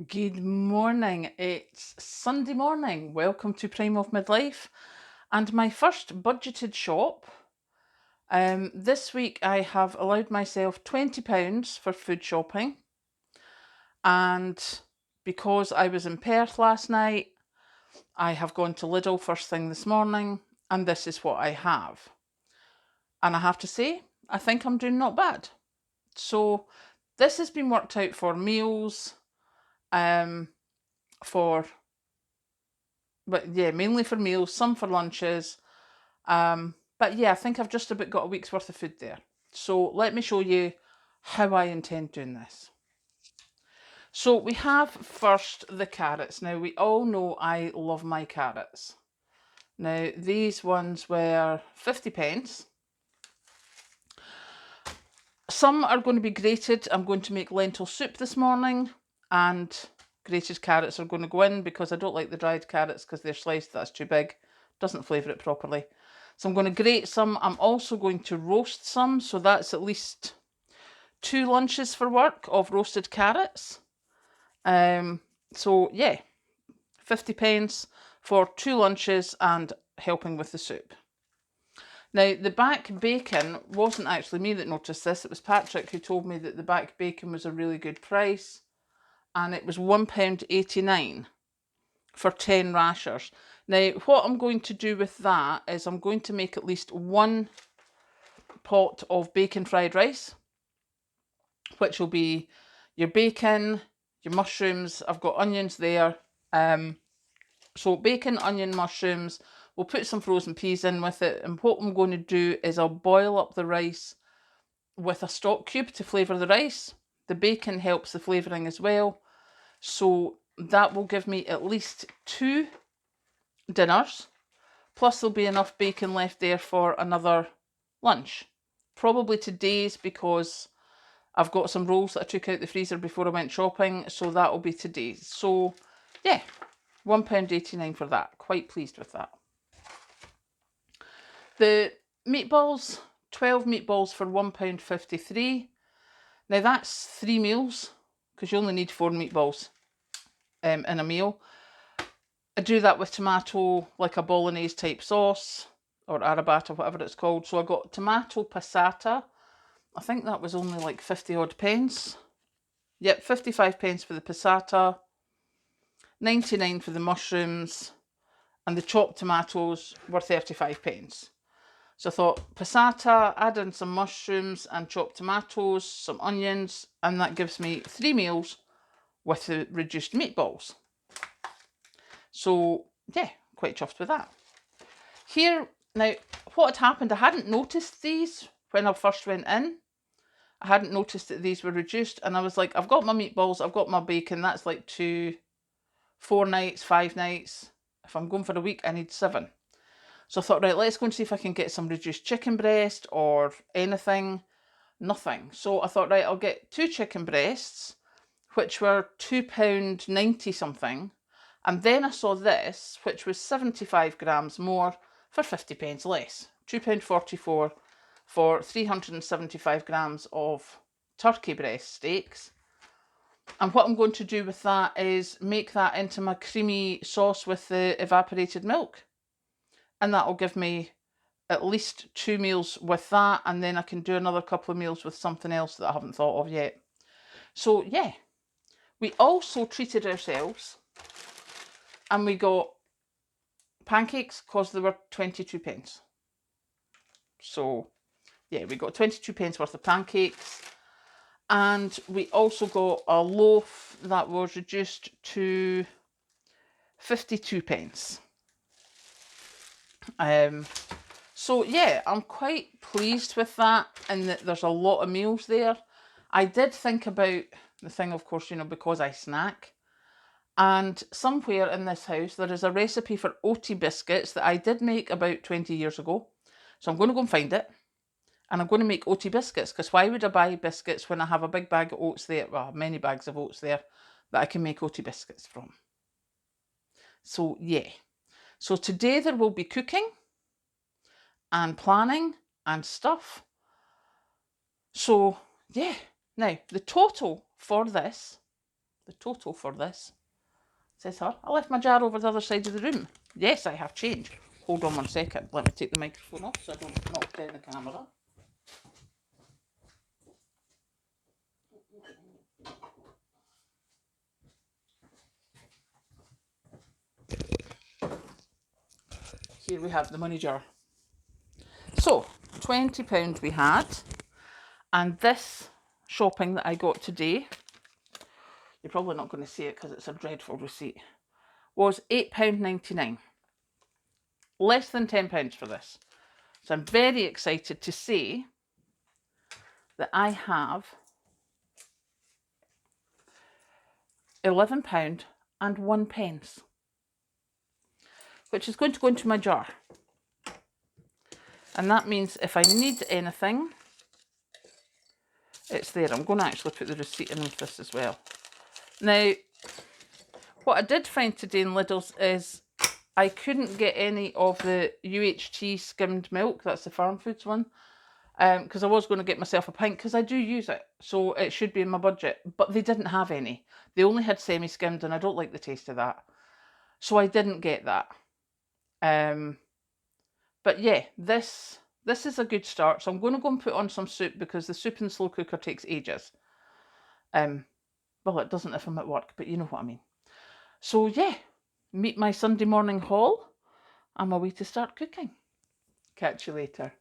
Good morning. It's Sunday morning. Welcome to Prime of Midlife and my first budgeted shop. This week I have allowed myself £20 for food shopping, and because I was in Perth last night, I have gone to Lidl first thing this morning, and this is what I have. And I have to say, I think I'm doing not bad. So this has been worked out for meals, for mainly for meals, some for lunches. But yeah, I think I've just about got a week's worth of food there. So let me show you how I intend doing this. So we have first the carrots. Now we all know I love my carrots. Now these ones were 50p. Some are going to be grated. I'm going to make lentil soup this morning, and grated carrots are going to go in because I don't like the dried carrots because they're sliced, that's too big. Doesn't flavour it properly. So I'm going to grate some. I'm also going to roast some, so that's at least 2 lunches for work of roasted carrots. So yeah, 50p for 2 lunches and helping with the soup. Now, the back bacon wasn't actually me that noticed this. It was Patrick who told me that the back bacon was a really good price, and it was £1.89 for 10 rashers. Now, what I'm going to do with that is I'm going to make at least 1 pot of bacon fried rice, which will be your bacon, your mushrooms. I've got onions there. So bacon, onion, mushrooms. We'll put some frozen peas in with it. And what I'm going to do is I'll boil up the rice with a stock cube to flavour the rice. The bacon helps the flavouring as well. So that will give me at least 2 dinners. Plus there'll be enough bacon left there for another lunch. Probably today's, because I've got some rolls that I took out the freezer before I went shopping. So that'll be today's. So yeah, £1.89 for that. Quite pleased with that. The meatballs, 12 meatballs for £1.53. Now that's 3 meals, because you only need 4 meatballs in a meal. I do that with tomato, like a bolognese type sauce, or arrabbiata, whatever it's called. So I got tomato passata. I think that was only like 50 odd pence. Yep, 55p for the passata, 99 for the mushrooms, and the chopped tomatoes were 35p. So I thought passata, add in some mushrooms and chopped tomatoes, some onions, and that gives me 3 meals with the reduced meatballs. So yeah, quite chuffed with that. Here, now, what had happened, I hadn't noticed these when I first went in. I hadn't noticed that these were reduced, and I was like, I've got my meatballs, I've got my bacon, that's like 4 nights, 5 nights. If I'm going for a week, I need 7. So I thought, right, let's go and see if I can get some reduced chicken breast or anything. Nothing. So I thought, right, I'll get 2 chicken breasts, which were £2.90 something. And then I saw this, which was 75 grams more for 50p less. £2.44 for 375 grams of turkey breast steaks. And what I'm going to do with that is make that into my creamy sauce with the evaporated milk. And that'll give me at least 2 meals with that, and then I can do another couple of meals with something else that I haven't thought of yet. So yeah, we also treated ourselves, and we got pancakes because they were 22p. So yeah, we got 22p worth of pancakes, and we also got a loaf that was reduced to 52p. So yeah, I'm quite pleased with that, and that there's a lot of meals there. I did think about the thing, of course, because I snack. And somewhere in this house, there is a recipe for oaty biscuits that I did make about 20 years ago. So I'm going to go and find it. And I'm going to make oaty biscuits, because why would I buy biscuits when I have a big bag of oats there, well, many bags of oats there, that I can make oaty biscuits from. So yeah. So today there will be cooking and planning and stuff. So yeah, now the total for this the total for this, says her. I left my jar over the other side of the room. Yes, I have change. Hold on 1 second. Let me take the microphone off so I don't knock down the camera. Here we have the money jar. So, £20 we had. And this shopping that I got today, you're probably not going to see it because it's a dreadful receipt, was £8.99. Less than £10 for this. So I'm very excited to say that I have £11 and 1 pence, which is going to go into my jar. And that means if I need anything, it's there. I'm going to actually put the receipt in with this as well. Now, what I did find today in Lidl's is I couldn't get any of the UHT skimmed milk. That's the Farm Foods one. Because I was going to get myself a pint because I do use it. So it should be in my budget. But they didn't have any. They only had semi-skimmed and I don't like the taste of that. So I didn't get that. But yeah, this is a good start. So I'm going to go and put on some soup because the soup in the slow cooker takes ages. Well, it doesn't if I'm at work, but you know what I mean. So yeah, meet my Sunday morning haul. I'm away to start cooking. Catch you later.